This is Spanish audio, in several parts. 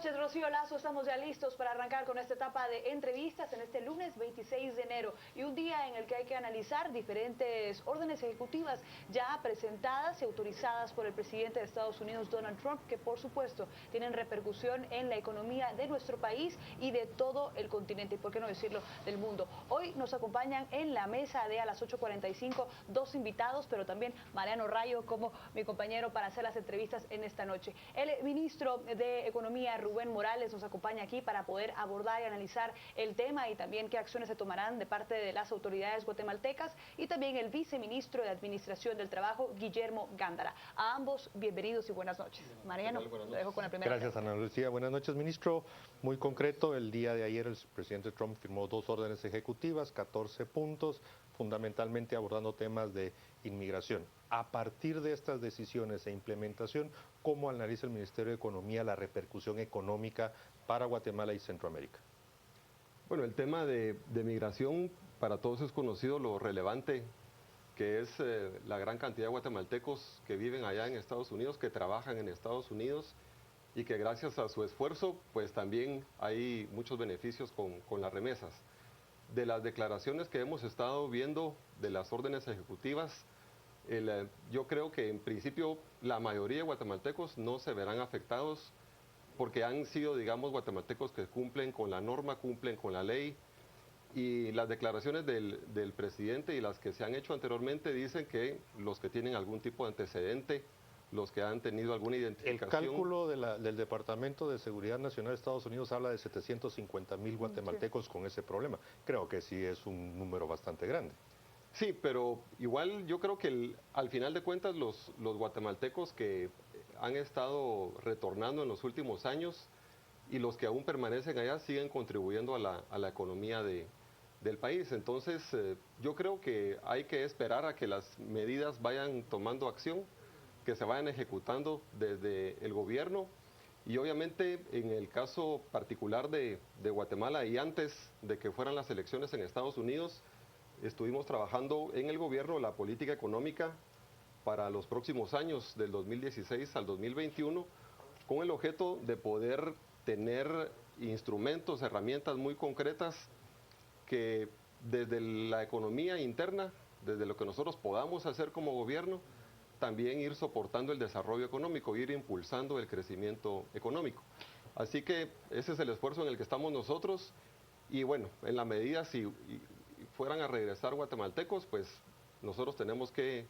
noches, Rocío Lazo. Estamos ya listos para arrancar con esta etapa de entrevistas en este lunes 26 de enero y un día en el que hay que analizar diferentes órdenes ejecutivas ya presentadas y autorizadas por el presidente de Estados Unidos, Donald Trump, que por supuesto tienen repercusión en la economía de nuestro país y de todo el continente, y por qué no decirlo, del mundo. Hoy nos acompañan en la mesa de a las 8:45 dos invitados, pero también Mariano Rayo como mi compañero para hacer las entrevistas en esta noche. El ministro de Economía, Rubén Morales, nos acompaña aquí para poder abordar y analizar el tema y también qué acciones se tomarán de parte de las autoridades guatemaltecas, y también el viceministro de Administración del Trabajo, Guillermo Gándara. A ambos, bienvenidos y buenas noches. Mariano, lo dejo con la primera. Gracias, Ana Lucía. Buenas noches, ministro. Muy concreto, el día de ayer el presidente Trump firmó dos órdenes ejecutivas, 14 puntos, fundamentalmente abordando temas de inmigración. A partir de estas decisiones e implementación, ¿cómo analiza el Ministerio de Economía la repercusión económica para Guatemala y Centroamérica? Bueno, el tema de migración para todos es conocido lo relevante que es la gran cantidad de guatemaltecos que viven allá en Estados Unidos, que trabajan en Estados Unidos y que gracias a su esfuerzo pues también hay muchos beneficios con las remesas. De las declaraciones que hemos estado viendo de las órdenes ejecutivas, yo creo que en principio la mayoría de guatemaltecos no se verán afectados porque han sido, digamos, guatemaltecos que cumplen con la norma, cumplen con la ley, y las declaraciones del presidente y las que se han hecho anteriormente dicen que los que tienen algún tipo de antecedente, los que han tenido alguna identificación... El cálculo del Departamento de Seguridad Nacional de Estados Unidos habla de 750,000 guatemaltecos con ese problema. Creo que sí es un número bastante grande. Sí, pero igual yo creo que al final de cuentas los guatemaltecos que han estado retornando en los últimos años y los que aún permanecen allá siguen contribuyendo a la economía del país. Entonces yo creo que hay que esperar a que las medidas vayan tomando acción, que se vayan ejecutando desde el gobierno, y obviamente en el caso particular de Guatemala y antes de que fueran las elecciones en Estados Unidos, estuvimos trabajando en el gobierno la política económica para los próximos años, del 2016 al 2021, con el objeto de poder tener instrumentos, herramientas muy concretas que desde la economía interna, desde lo que nosotros podamos hacer como gobierno, también ir soportando el desarrollo económico, ir impulsando el crecimiento económico. Así que ese es el esfuerzo en el que estamos nosotros, y bueno, en la medida si fueran a regresar guatemaltecos, pues nosotros tenemos que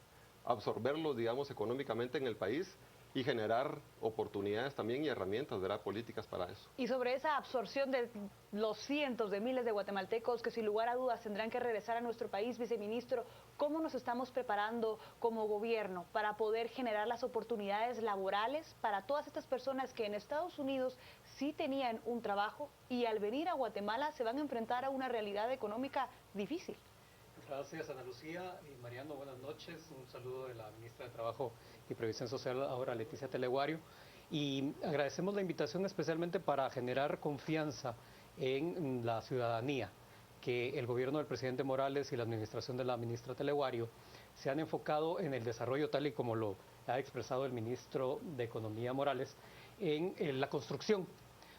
absorberlos, digamos, económicamente en el país y generar oportunidades también y herramientas, ¿verdad?, políticas para eso. Y sobre esa absorción de los cientos de miles de guatemaltecos que sin lugar a dudas tendrán que regresar a nuestro país, viceministro, ¿cómo nos estamos preparando como gobierno para poder generar las oportunidades laborales para todas estas personas que en Estados Unidos sí tenían un trabajo y al venir a Guatemala se van a enfrentar a una realidad económica difícil? Gracias, Ana Lucía y Mariano, buenas noches. Un saludo de la ministra de Trabajo y Previsión Social, ahora Leticia Teleguario. Y agradecemos la invitación especialmente para generar confianza en la ciudadanía, que el gobierno del presidente Morales y la administración de la ministra Teleguario se han enfocado en el desarrollo, tal y como lo ha expresado el ministro de Economía Morales, en la construcción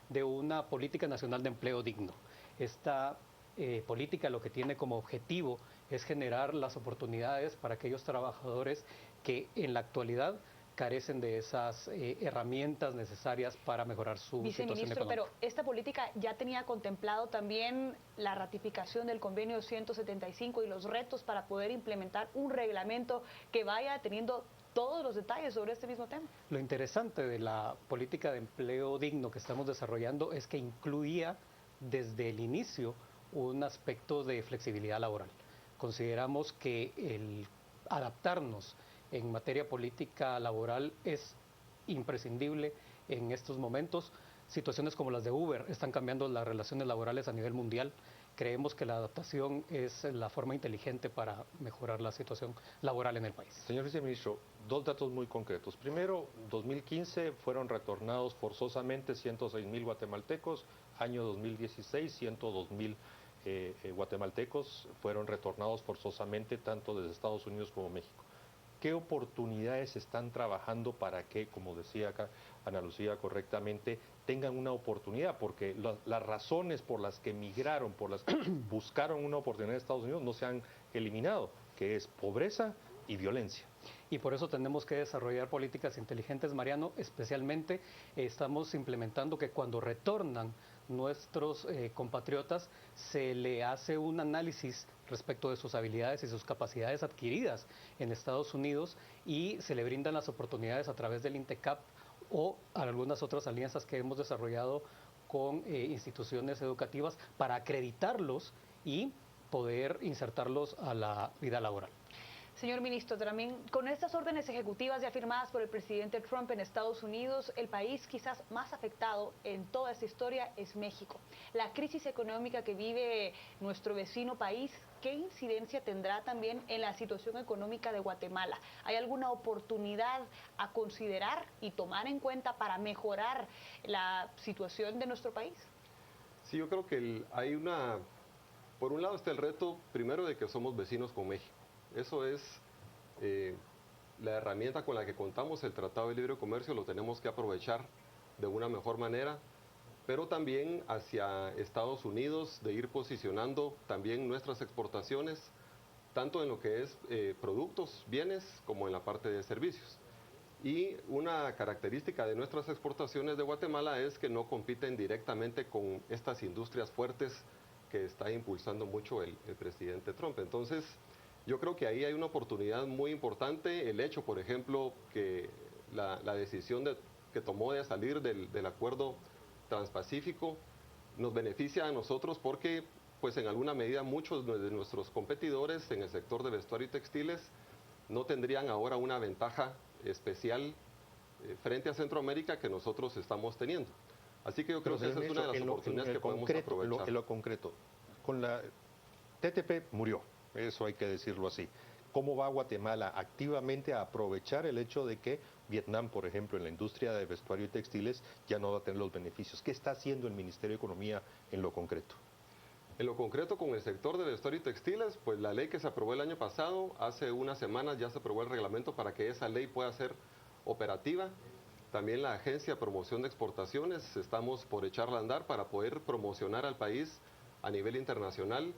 de una política nacional de empleo digno. Esta política lo que tiene como objetivo es generar las oportunidades para aquellos trabajadores que en la actualidad carecen de esas herramientas necesarias para mejorar su situación económica. Pero esta política ya tenía contemplado también la ratificación del convenio 175 y los retos para poder implementar un reglamento que vaya teniendo todos los detalles sobre este mismo tema. Lo interesante de la política de empleo digno que estamos desarrollando es que incluía desde el inicio un aspecto de flexibilidad laboral. Consideramos que el adaptarnos en materia política laboral es imprescindible en estos momentos. Situaciones como las de Uber están cambiando las relaciones laborales a nivel mundial. Creemos que la adaptación es la forma inteligente para mejorar la situación laboral en el país. Señor viceministro, dos datos muy concretos. Primero, 2015 fueron retornados forzosamente 106,000 guatemaltecos. Año 2016, 102,000 guatemaltecos fueron retornados forzosamente tanto desde Estados Unidos como México. ¿qué oportunidades están trabajando para que, como decía acá Ana Lucía correctamente, tengan una oportunidad? Porque las razones por las que emigraron, por las que buscaron una oportunidad en Estados Unidos no se han eliminado, que es pobreza y violencia. Y por eso tenemos que desarrollar políticas inteligentes, Mariano. Especialmente estamos implementando que cuando retornan nuestros compatriotas se le hace un análisis respecto de sus habilidades y sus capacidades adquiridas en Estados Unidos y se le brindan las oportunidades a través del INTECAP o algunas otras alianzas que hemos desarrollado con instituciones educativas para acreditarlos y poder insertarlos a la vida laboral. Señor ministro, también con estas órdenes ejecutivas ya firmadas por el presidente Trump en Estados Unidos, el país quizás más afectado en toda esta historia es México. La crisis económica que vive nuestro vecino país, ¿qué incidencia tendrá también en la situación económica de Guatemala? ¿Hay alguna oportunidad a considerar y tomar en cuenta para mejorar la situación de nuestro país? Sí, yo creo que por un lado está el reto primero de que somos vecinos con México. Eso es la herramienta con la que contamos, el Tratado de Libre Comercio, lo tenemos que aprovechar de una mejor manera, pero también hacia Estados Unidos, de ir posicionando también nuestras exportaciones, tanto en lo que es productos, bienes, como en la parte de servicios. Y una característica de nuestras exportaciones de Guatemala es que no compiten directamente con estas industrias fuertes que está impulsando mucho el presidente Trump. Entonces, yo creo que ahí hay una oportunidad muy importante. El hecho, por ejemplo, que la decisión que tomó de salir del acuerdo transpacífico nos beneficia a nosotros porque, pues en alguna medida, muchos de nuestros competidores en el sector de vestuario y textiles no tendrían ahora una ventaja especial frente a Centroamérica que nosotros estamos teniendo. Así que yo creo que esa es una de las oportunidades que podemos aprovechar. En lo concreto, con la TTP murió. Eso hay que decirlo así. ¿Cómo va Guatemala activamente a aprovechar el hecho de que Vietnam, por ejemplo, en la industria de vestuario y textiles, ya no va a tener los beneficios? ¿Qué está haciendo el Ministerio de Economía en lo concreto? En lo concreto, con el sector de vestuario y textiles, pues la ley que se aprobó el año pasado, hace unas semanas ya se aprobó el reglamento para que esa ley pueda ser operativa. También la Agencia de Promoción de Exportaciones, estamos por echarla a andar para poder promocionar al país a nivel internacional.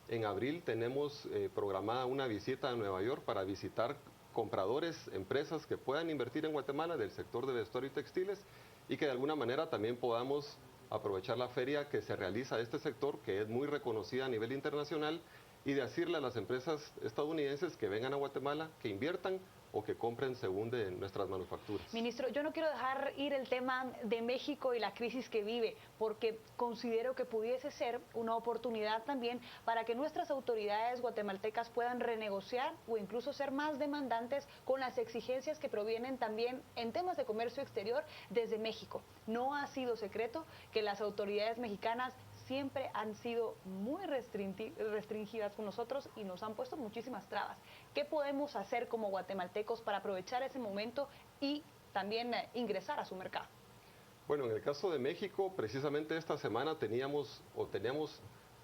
En abril tenemos programada una visita a Nueva York para visitar compradores, empresas que puedan invertir en Guatemala del sector de vestuario y textiles y que de alguna manera también podamos aprovechar la feria que se realiza de este sector, que es muy reconocida a nivel internacional, y de decirle a las empresas estadounidenses que vengan a Guatemala, que inviertan o que compren según de nuestras manufacturas. Ministro, yo no quiero dejar ir el tema de México y la crisis que vive, porque considero que pudiese ser una oportunidad también para que nuestras autoridades guatemaltecas puedan renegociar o incluso ser más demandantes con las exigencias que provienen también en temas de comercio exterior desde México. No ha sido secreto que las autoridades mexicanas siempre han sido muy restringidas con nosotros y nos han puesto muchísimas trabas. ¿Qué podemos hacer como guatemaltecos para aprovechar ese momento y también ingresar a su mercado? Bueno, en el caso de México, precisamente esta semana teníamos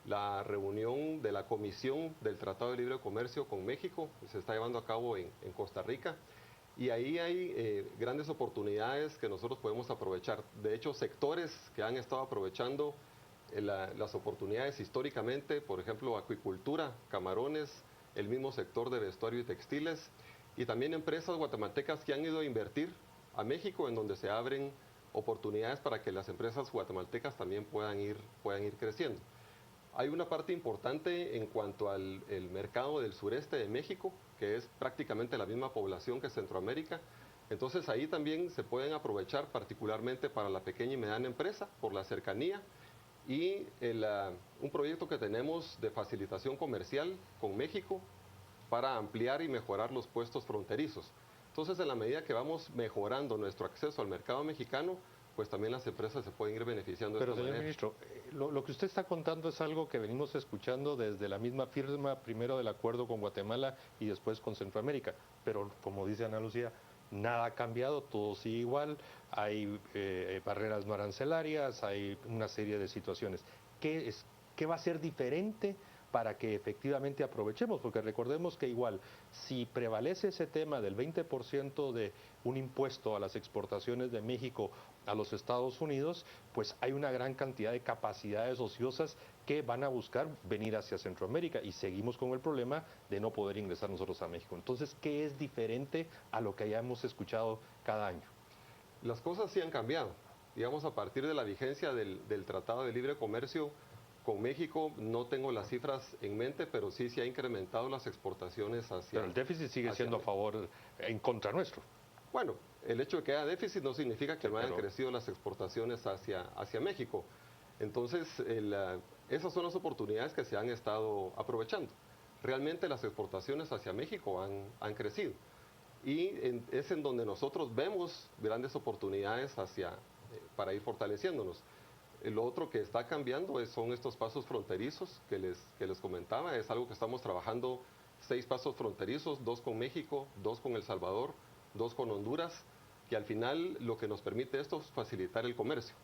la reunión de la Comisión del Tratado de Libre Comercio con México, que se está llevando a cabo en Costa Rica. Y ahí hay grandes oportunidades que nosotros podemos aprovechar. De hecho, sectores que han estado aprovechando las oportunidades históricamente, por ejemplo, acuicultura, camarones, el mismo sector de vestuario y textiles, y también empresas guatemaltecas que han ido a invertir a México, en donde se abren oportunidades para que las empresas guatemaltecas también puedan ir creciendo. Hay una parte importante en cuanto al mercado del sureste de México, que es prácticamente la misma población que Centroamérica. Entonces ahí también se pueden aprovechar particularmente para la pequeña y mediana empresa por la cercanía. Y un proyecto que tenemos de facilitación comercial con México para ampliar y mejorar los puestos fronterizos. Entonces, en la medida que vamos mejorando nuestro acceso al mercado mexicano, pues también las empresas se pueden ir beneficiando de esta manera. Pero, señor ministro, lo que usted está contando es algo que venimos escuchando desde la misma firma, primero del acuerdo con Guatemala y después con Centroamérica. Pero, como dice Ana Lucía, nada ha cambiado, todo sigue igual, hay barreras no arancelarias, hay una serie de situaciones. ¿Qué va a ser diferente para que efectivamente aprovechemos, porque recordemos que igual, si prevalece ese tema del 20% de un impuesto a las exportaciones de México a los Estados Unidos, pues hay una gran cantidad de capacidades ociosas que van a buscar venir hacia Centroamérica y seguimos con el problema de no poder ingresar nosotros a México. Entonces, ¿qué es diferente a lo que hayamos escuchado cada año? Las cosas sí han cambiado. Digamos, a partir de la vigencia del Tratado de Libre Comercio con México, no tengo las cifras en mente, pero sí se ha incrementado las exportaciones hacia... Pero el déficit sigue siendo a favor, en contra nuestro. Bueno, el hecho de que haya déficit no significa que no hayan Pero... crecido las exportaciones hacia México. Entonces, esas son las oportunidades que se han estado aprovechando. Realmente las exportaciones hacia México han crecido. Y es en donde nosotros vemos grandes oportunidades para ir fortaleciéndonos. Lo otro que está cambiando son estos pasos fronterizos que les comentaba. Es algo que estamos trabajando, 6 pasos fronterizos, 2 con México, 2 con El Salvador, 2 con Honduras, que al final lo que nos permite esto es facilitar el comercio.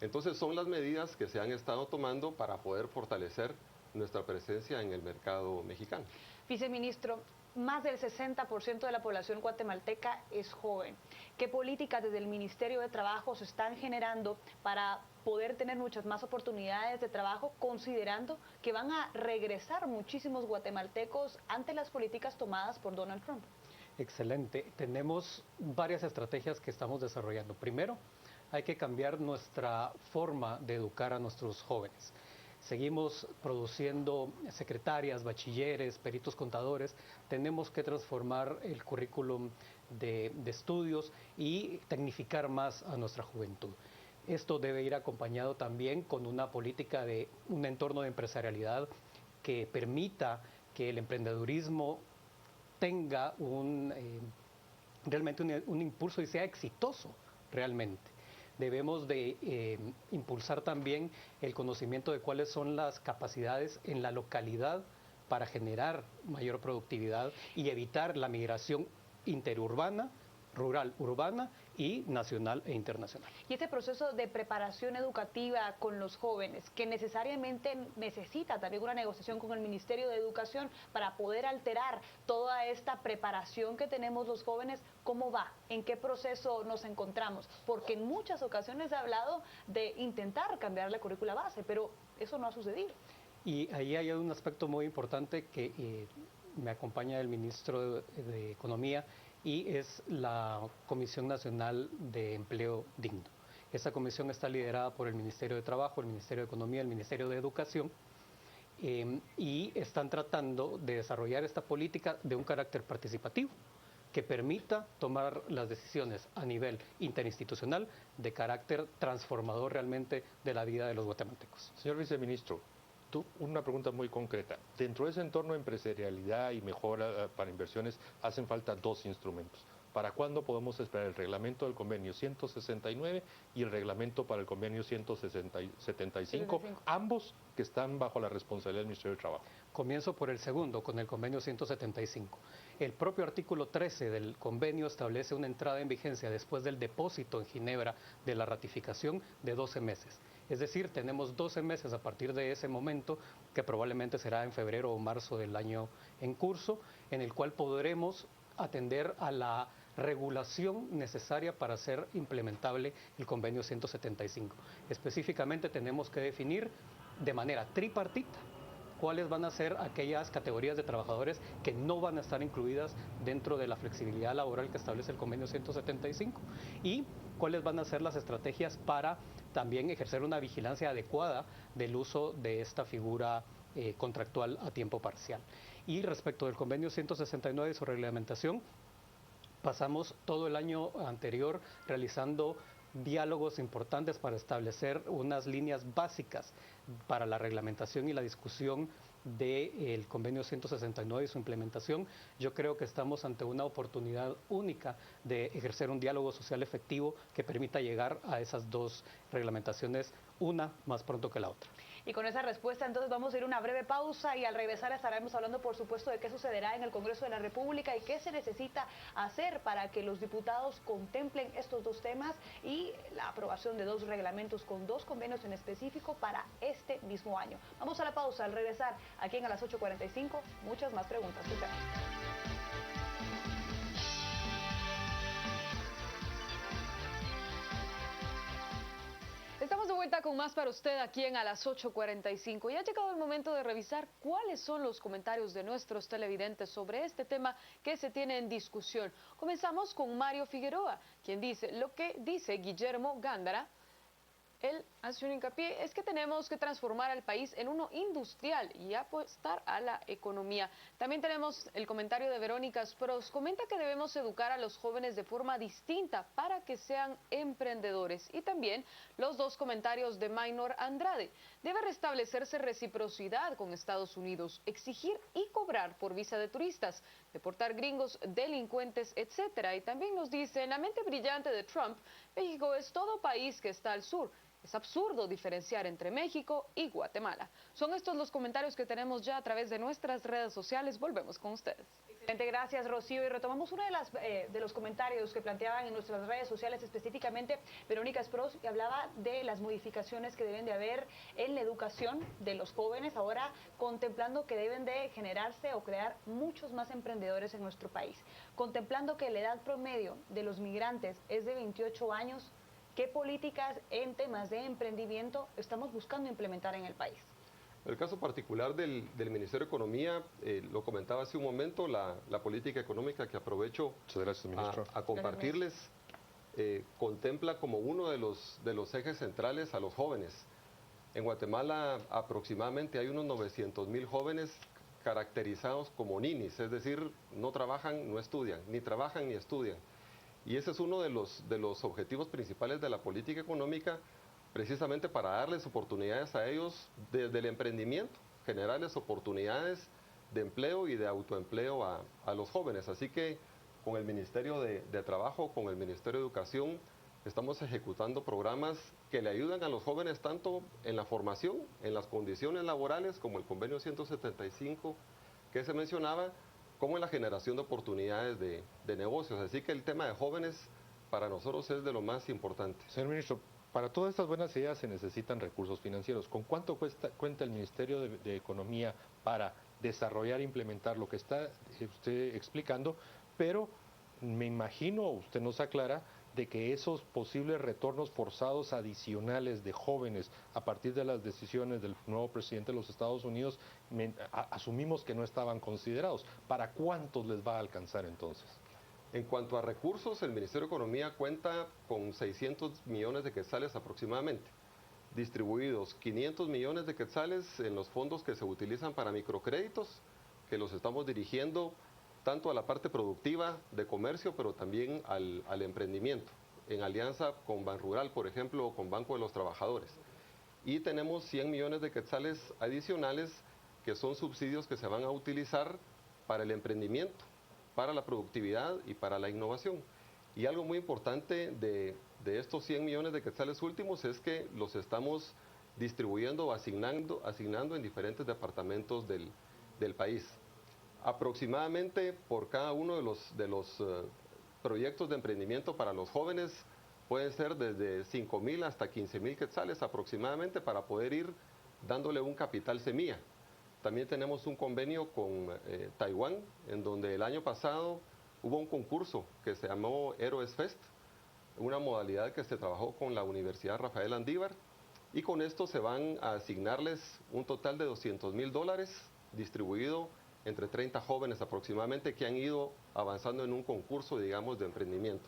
Entonces son las medidas que se han estado tomando para poder fortalecer nuestra presencia en el mercado mexicano. Viceministro, más del 60% de la población guatemalteca es joven. ¿Qué políticas desde el Ministerio de Trabajo se están generando para poder tener muchas más oportunidades de trabajo, considerando que van a regresar muchísimos guatemaltecos ante las políticas tomadas por Donald Trump? Excelente. Tenemos varias estrategias que estamos desarrollando. Primero, hay que cambiar nuestra forma de educar a nuestros jóvenes. Seguimos produciendo secretarias, bachilleres, peritos contadores. Tenemos que transformar el currículum de estudios y tecnificar más a nuestra juventud. Esto debe ir acompañado también con una política de un entorno de empresarialidad que permita que el emprendedurismo tenga realmente un impulso y sea exitoso realmente. Debemos de impulsar también el conocimiento de cuáles son las capacidades en la localidad para generar mayor productividad y evitar la migración interurbana, rural, urbana y nacional e internacional. Y este proceso de preparación educativa con los jóvenes, que necesariamente necesita también una negociación con el Ministerio de Educación para poder alterar toda esta preparación que tenemos los jóvenes, ¿cómo va? ¿En qué proceso nos encontramos? Porque en muchas ocasiones se ha hablado de intentar cambiar la currícula base, pero eso no ha sucedido. Y ahí hay un aspecto muy importante que me acompaña el ministro de Economía, y es la Comisión Nacional de Empleo Digno. Esta comisión está liderada por el Ministerio de Trabajo, el Ministerio de Economía, el Ministerio de Educación, y están tratando de desarrollar esta política de un carácter participativo que permita tomar las decisiones a nivel interinstitucional de carácter transformador realmente de la vida de los guatemaltecos. Señor viceministro, una pregunta muy concreta. Dentro de ese entorno de empresarialidad y mejora para inversiones hacen falta 2 instrumentos. ¿Para cuándo podemos esperar el reglamento del convenio 169 y el reglamento para el convenio 175, ambos que están bajo la responsabilidad del Ministerio de Trabajo? Comienzo por el segundo, con el convenio 175. El propio artículo 13 del convenio establece una entrada en vigencia después del depósito en Ginebra de la ratificación de 12 meses. Es decir, tenemos 12 meses a partir de ese momento, que probablemente será en febrero o marzo del año en curso, en el cual podremos atender a la regulación necesaria para hacer implementable el convenio 175. Específicamente tenemos que definir de manera tripartita cuáles van a ser aquellas categorías de trabajadores que no van a estar incluidas dentro de la flexibilidad laboral que establece el convenio 175 y cuáles van a ser las estrategias para también ejercer una vigilancia adecuada del uso de esta figura contractual a tiempo parcial. Y respecto del convenio 169 y su reglamentación, pasamos todo el año anterior realizando diálogos importantes para establecer unas líneas básicas para la reglamentación y la discusión del convenio 169 y su implementación. Yo creo que estamos ante una oportunidad única de ejercer un diálogo social efectivo que permita llegar a esas 2 reglamentaciones, una más pronto que la otra. Y con esa respuesta entonces vamos a ir a una breve pausa y al regresar estaremos hablando por supuesto de qué sucederá en el Congreso de la República y qué se necesita hacer para que los diputados contemplen estos dos temas y la aprobación de 2 reglamentos con 2 convenios en específico para este mismo año. Vamos a la pausa, al regresar aquí en a las 8:45, muchas más preguntas. Escuchamos. Estamos de vuelta con más para usted aquí en a las 8:45 y ha llegado el momento de revisar cuáles son los comentarios de nuestros televidentes sobre este tema que se tiene en discusión. Comenzamos con Mario Figueroa, quien dice lo que dice Guillermo Gándara. Él hace un hincapié, es que tenemos que transformar al país en uno industrial y apostar a la economía. También tenemos el comentario de Verónica Spross, comenta que debemos educar a los jóvenes de forma distinta para que sean emprendedores. Y también los 2 comentarios de Maynor Andrade, debe restablecerse reciprocidad con Estados Unidos, exigir y cobrar por visa de turistas, deportar gringos, delincuentes, etcétera. Y también nos dice, en la mente brillante de Trump, México es todo país que está al sur. Es absurdo diferenciar entre México y Guatemala. Son estos los comentarios que tenemos ya a través de nuestras redes sociales. Volvemos con ustedes. Excelente, gracias Rocío. Y retomamos uno de los comentarios que planteaban en nuestras redes sociales, específicamente Verónica Spross, que hablaba de las modificaciones que deben de haber en la educación de los jóvenes, ahora contemplando que deben de generarse o crear muchos más emprendedores en nuestro país. Contemplando que la edad promedio de los migrantes es de 28 años, ¿qué políticas en temas de emprendimiento estamos buscando implementar en el país? El caso particular del Ministerio de Economía, lo comentaba hace un momento, la política económica que aprovecho Gracias, ministro. a compartirles, contempla como uno de los ejes centrales a los jóvenes. En Guatemala aproximadamente hay unos 900,000 jóvenes caracterizados como ninis, es decir, no trabajan, no estudian, ni trabajan ni estudian. Y ese es uno de los objetivos principales de la política económica, precisamente para darles oportunidades a ellos desde el emprendimiento, generarles oportunidades de empleo y de autoempleo a los jóvenes. Así que con el Ministerio de Trabajo, con el Ministerio de Educación, estamos ejecutando programas que le ayudan a los jóvenes tanto en la formación, en las condiciones laborales, como el convenio 175 que se mencionaba, como en la generación de oportunidades de negocios. Así que el tema de jóvenes para nosotros es de lo más importante. Señor ministro, para todas estas buenas ideas se necesitan recursos financieros. ¿Con cuánto cuenta el Ministerio de Economía para desarrollar e implementar lo que está usted explicando? Pero me imagino, usted nos aclara, de que esos posibles retornos forzados adicionales de jóvenes a partir de las decisiones del nuevo presidente de los Estados Unidos, asumimos que no estaban considerados. ¿Para cuántos les va a alcanzar entonces? En cuanto a recursos, el Ministerio de Economía cuenta con 600 millones de quetzales aproximadamente, distribuidos 500 millones de quetzales en los fondos que se utilizan para microcréditos, que los estamos dirigiendo tanto a la parte productiva de comercio, pero también al emprendimiento, en alianza con Banrural, por ejemplo, o con Banco de los Trabajadores. Y tenemos 100 millones de quetzales adicionales, que son subsidios que se van a utilizar para el emprendimiento, para la productividad y para la innovación. Y algo muy importante de estos 100 millones de quetzales últimos es que los estamos distribuyendo o asignando en diferentes departamentos del país. Aproximadamente por cada uno de los proyectos de emprendimiento para los jóvenes pueden ser desde 5,000 hasta 15,000 quetzales aproximadamente para poder ir dándole un capital semilla. También tenemos un convenio con Taiwán, en donde el año pasado hubo un concurso que se llamó Héroes Fest, una modalidad que se trabajó con la Universidad Rafael Andívar, y con esto se van a asignarles un total de $200,000 distribuido entre 30 jóvenes aproximadamente que han ido avanzando en un concurso, digamos, de emprendimiento.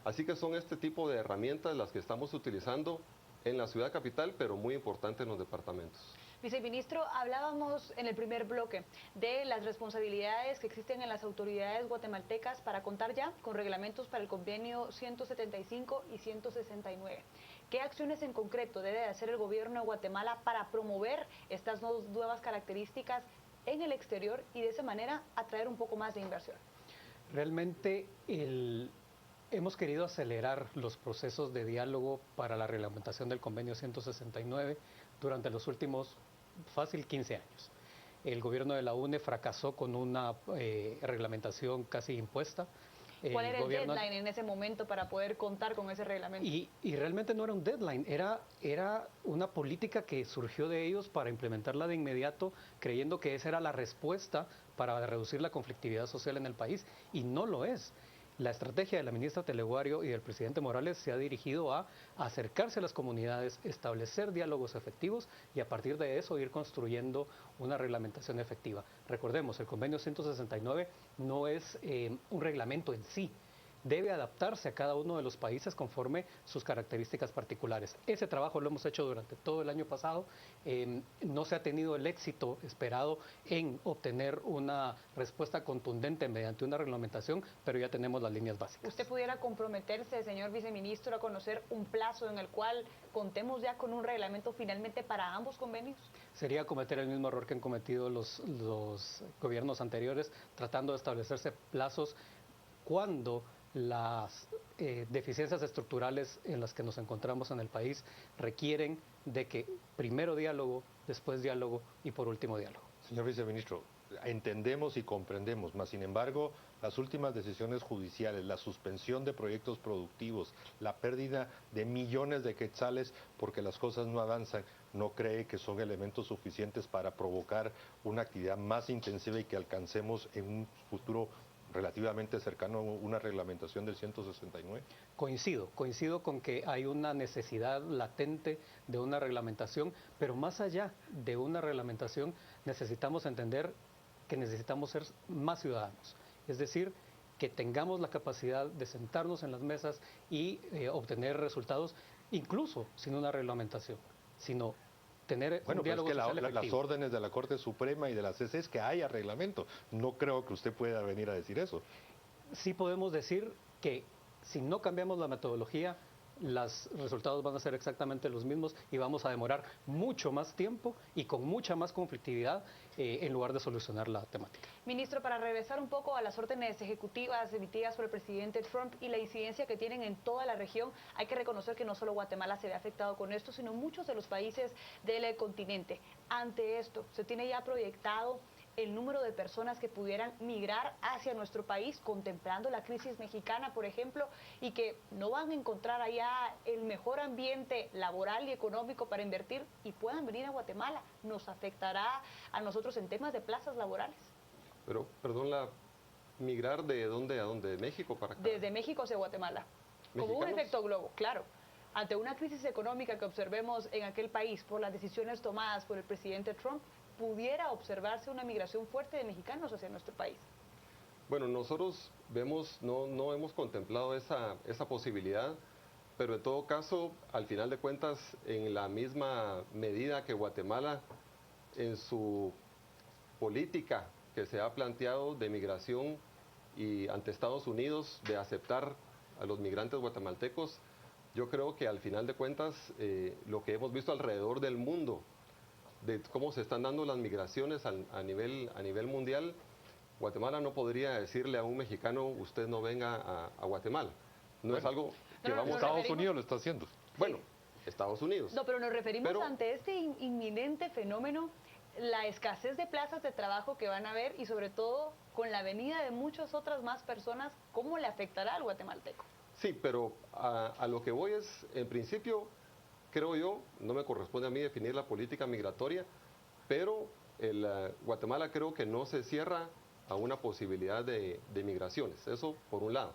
Así que son este tipo de herramientas las que estamos utilizando en la ciudad capital, pero muy importante en los departamentos. Viceministro, hablábamos en el primer bloque de las responsabilidades que existen en las autoridades guatemaltecas para contar ya con reglamentos para el convenio 175 y 169. ¿Qué acciones en concreto debe hacer el gobierno de Guatemala para promover estas nuevas características en el exterior y de esa manera atraer un poco más de inversión? Realmente hemos querido acelerar los procesos de diálogo para la reglamentación del convenio 169 durante los últimos fácil 15 años. El gobierno de la UNE fracasó con una reglamentación casi impuesta. ¿Cuál era el deadline en ese momento para poder contar con ese reglamento? Y realmente no era un deadline, era una política que surgió de ellos para implementarla de inmediato, creyendo que esa era la respuesta para reducir la conflictividad social en el país, y no lo es. La estrategia de la ministra Teleguario y del presidente Morales se ha dirigido a acercarse a las comunidades, establecer diálogos efectivos y a partir de eso ir construyendo una reglamentación efectiva. Recordemos, el convenio 169 no es un reglamento en sí. Debe adaptarse a cada uno de los países conforme sus características particulares. Ese trabajo lo hemos hecho durante todo el año pasado. No se ha tenido el éxito esperado en obtener una respuesta contundente mediante una reglamentación, pero ya tenemos las líneas básicas. ¿Usted pudiera comprometerse, señor viceministro, a conocer un plazo en el cual contemos ya con un reglamento finalmente para ambos convenios? Sería cometer el mismo error que han cometido los gobiernos anteriores, tratando de establecerse plazos cuando las deficiencias estructurales en las que nos encontramos en el país requieren de que primero diálogo, después diálogo y por último diálogo. Señor viceministro, entendemos y comprendemos, mas sin embargo, las últimas decisiones judiciales, la suspensión de proyectos productivos, la pérdida de millones de quetzales porque las cosas no avanzan, ¿no cree que son elementos suficientes para provocar una actividad más intensiva y que alcancemos en un futuro relativamente cercano a una reglamentación del 169? Coincido con que hay una necesidad latente de una reglamentación, pero más allá de una reglamentación necesitamos entender que necesitamos ser más ciudadanos, es decir, que tengamos la capacidad de sentarnos en las mesas y obtener resultados, incluso sin una reglamentación, sino tener un diálogo social efectivo. Las órdenes de la Corte Suprema y de la CC es que haya reglamento. No creo que usted pueda venir a decir eso. Sí podemos decir que si no cambiamos la metodología, los resultados van a ser exactamente los mismos y vamos a demorar mucho más tiempo y con mucha más conflictividad en lugar de solucionar la temática. Ministro, para regresar un poco a las órdenes ejecutivas emitidas por el presidente Trump y la incidencia que tienen en toda la región, hay que reconocer que no solo Guatemala se ve afectado con esto, sino muchos de los países del continente. Ante esto, ¿se tiene ya proyectado el número de personas que pudieran migrar hacia nuestro país, contemplando la crisis mexicana, por ejemplo, y que no van a encontrar allá el mejor ambiente laboral y económico para invertir y puedan venir a Guatemala? ¿Nos afectará a nosotros en temas de plazas laborales? Pero, perdón, ¿migrar de dónde a dónde? ¿De México para acá? Desde México hacia Guatemala. Como un efecto globo, claro. Ante una crisis económica que observemos en aquel país por las decisiones tomadas por el presidente Trump, pudiera observarse una migración fuerte de mexicanos hacia nuestro país. Bueno, nosotros vemos, no hemos contemplado esa posibilidad, pero en todo caso, al final de cuentas, en la misma medida que Guatemala, en su política que se ha planteado de migración y ante Estados Unidos de aceptar a los migrantes guatemaltecos, yo creo que al final de cuentas, lo que hemos visto alrededor del mundo, de cómo se están dando las migraciones a nivel mundial, Guatemala no podría decirle a un mexicano, usted no venga a Guatemala. No es algo que vamos a... Estados Unidos lo está haciendo. Bueno, Estados Unidos. No, pero nos referimos ante este inminente fenómeno, la escasez de plazas de trabajo que van a haber y sobre todo con la venida de muchas otras más personas, ¿cómo le afectará al guatemalteco? Sí, pero a lo que voy es, en principio, creo yo, no me corresponde a mí definir la política migratoria, pero Guatemala creo que no se cierra a una posibilidad de migraciones, eso por un lado.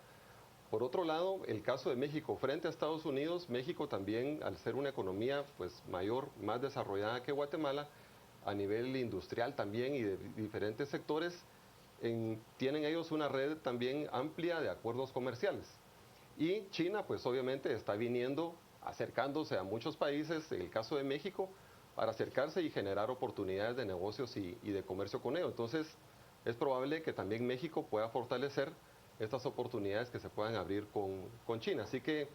Por otro lado, el caso de México frente a Estados Unidos, México también, al ser una economía pues mayor, más desarrollada que Guatemala, a nivel industrial también y de diferentes sectores, tienen ellos una red también amplia de acuerdos comerciales. Y China pues obviamente está viniendo, acercándose a muchos países, en el caso de México, para acercarse y generar oportunidades de negocios y de comercio con ellos. Entonces, es probable que también México pueda fortalecer estas oportunidades que se puedan abrir con China. Así que,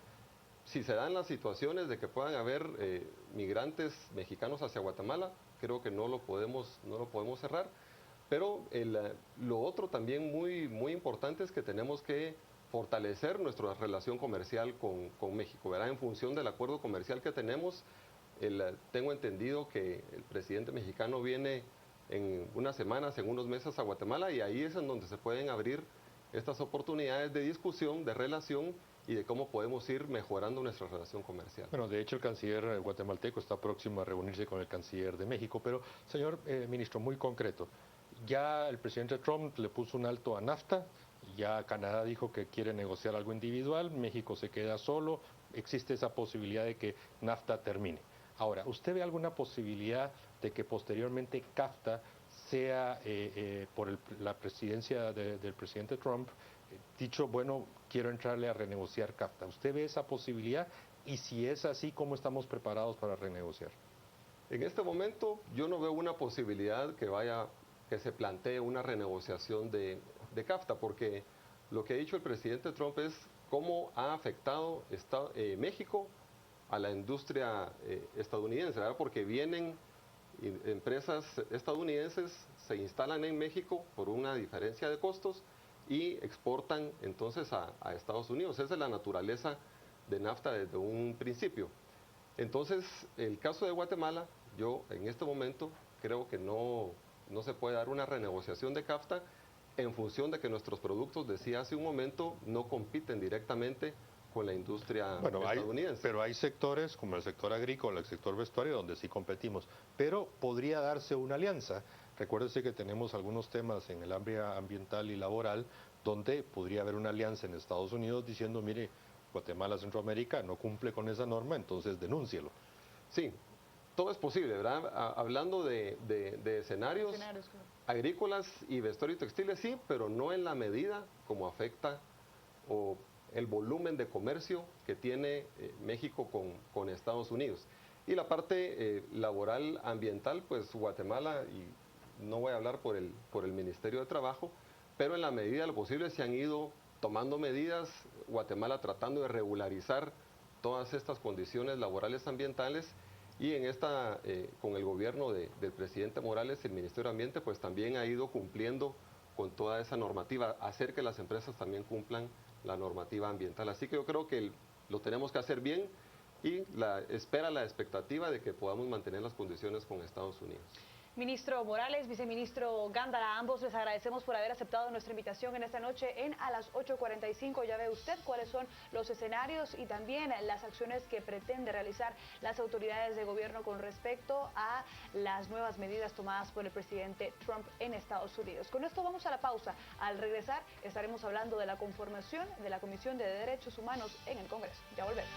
si se dan las situaciones de que puedan haber migrantes mexicanos hacia Guatemala, creo que no lo podemos cerrar. Pero lo otro también muy importante es que tenemos que fortalecer nuestra relación comercial con México, ¿verdad? En función del acuerdo comercial que tenemos, tengo entendido que el presidente mexicano viene en unas semanas, en unos meses a Guatemala, y ahí es en donde se pueden abrir estas oportunidades de discusión, de relación y de cómo podemos ir mejorando nuestra relación comercial. Bueno, de hecho el canciller guatemalteco está próximo a reunirse con el canciller de México, pero señor ministro, muy concreto, ya el presidente Trump le puso un alto a NAFTA, ya Canadá dijo que quiere negociar algo individual, México se queda solo, existe esa posibilidad de que NAFTA termine. Ahora, ¿usted ve alguna posibilidad de que posteriormente CAFTA sea por la presidencia del presidente Trump dicho, bueno, quiero entrarle a renegociar CAFTA? ¿Usted ve esa posibilidad? Y si es así, ¿cómo estamos preparados para renegociar? En este momento yo no veo una posibilidad que se plantee una renegociación de CAFTA, porque lo que ha dicho el presidente Trump es cómo ha afectado México a la industria estadounidense, ¿verdad? Porque vienen empresas estadounidenses, se instalan en México por una diferencia de costos y exportan entonces a Estados Unidos. Esa es la naturaleza de NAFTA desde un principio. Entonces, el caso de Guatemala, yo en este momento creo que no se puede dar una renegociación de CAFTA en función de que nuestros productos, decía hace un momento, no compiten directamente con la industria estadounidense. Pero hay sectores como el sector agrícola, el sector vestuario, donde sí competimos. Pero podría darse una alianza. Recuérdese que tenemos algunos temas en el área ambiental y laboral donde podría haber una alianza en Estados Unidos diciendo, mire, Guatemala, Centroamérica no cumple con esa norma, entonces denúncielo. Sí, todo es posible, ¿verdad? Hablando de escenarios agrícolas y vestuario y textiles, sí, pero no en la medida como afecta o el volumen de comercio que tiene México con Estados Unidos. Y la parte laboral, ambiental, pues Guatemala, y no voy a hablar por el Ministerio de Trabajo, pero en la medida de lo posible se han ido tomando medidas, Guatemala tratando de regularizar todas estas condiciones laborales ambientales, y en con el gobierno del presidente Morales, el Ministerio de Ambiente pues también ha ido cumpliendo con toda esa normativa, hacer que las empresas también cumplan la normativa ambiental. Así que yo creo que lo tenemos que hacer bien, y la expectativa de que podamos mantener las condiciones con Estados Unidos. Ministro Morales, viceministro Gándara, a ambos les agradecemos por haber aceptado nuestra invitación en esta noche a las 8:45. Ya ve usted cuáles son los escenarios y también las acciones que pretende realizar las autoridades de gobierno con respecto a las nuevas medidas tomadas por el presidente Trump en Estados Unidos. Con esto vamos a la pausa. Al regresar estaremos hablando de la conformación de la Comisión de Derechos Humanos en el Congreso. Ya volvemos.